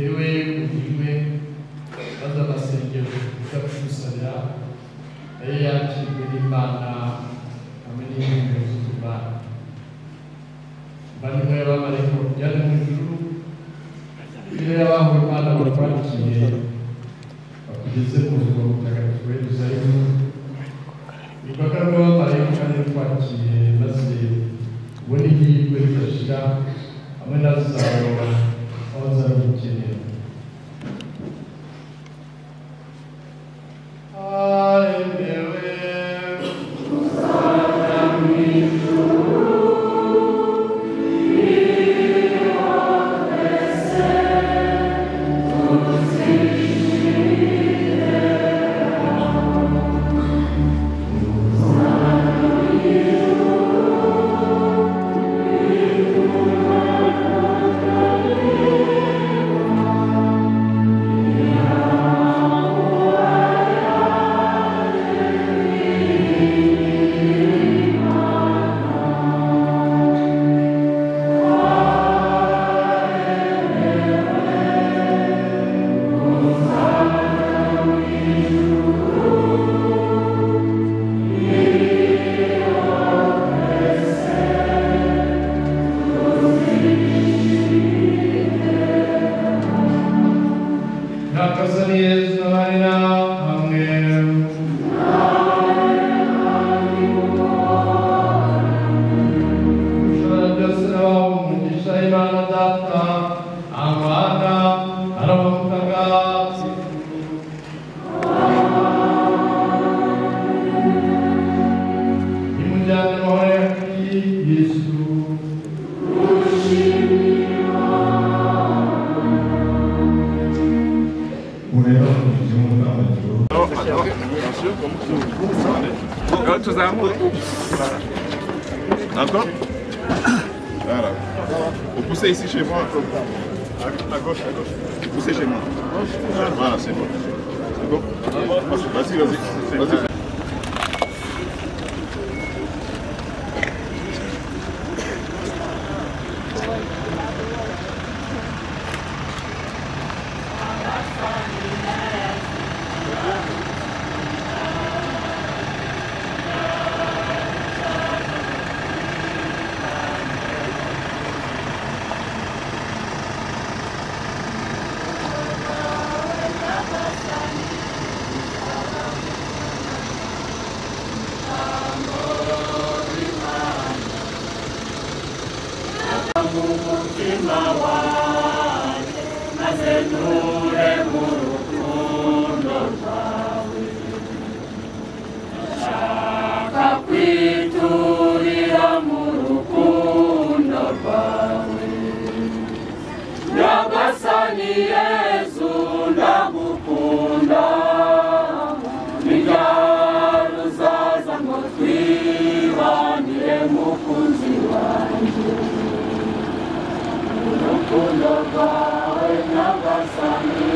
yewe kugiwe baza basengera kumusabira ayo yakirwe n'Imana hamwe n'ibintu by'Imana bari muri abamarayika byari mu ijuru iyo yabaho Imana bakwandikiye bakugeze mu buzima butagatifu Yerusalemu imbaga y'abamarayika kandi bakwandikiye maze ubona ihirwe ridashira hamwe na zawe aho zarukeneye. Encore? Voilà. Vous poussez ici chez moi. À gauche, à gauche. Vous poussez chez moi. Voilà, c'est bon. C'est bon? Vas-y, vas-y. Vas-y. Urukundo rwawe nyagasani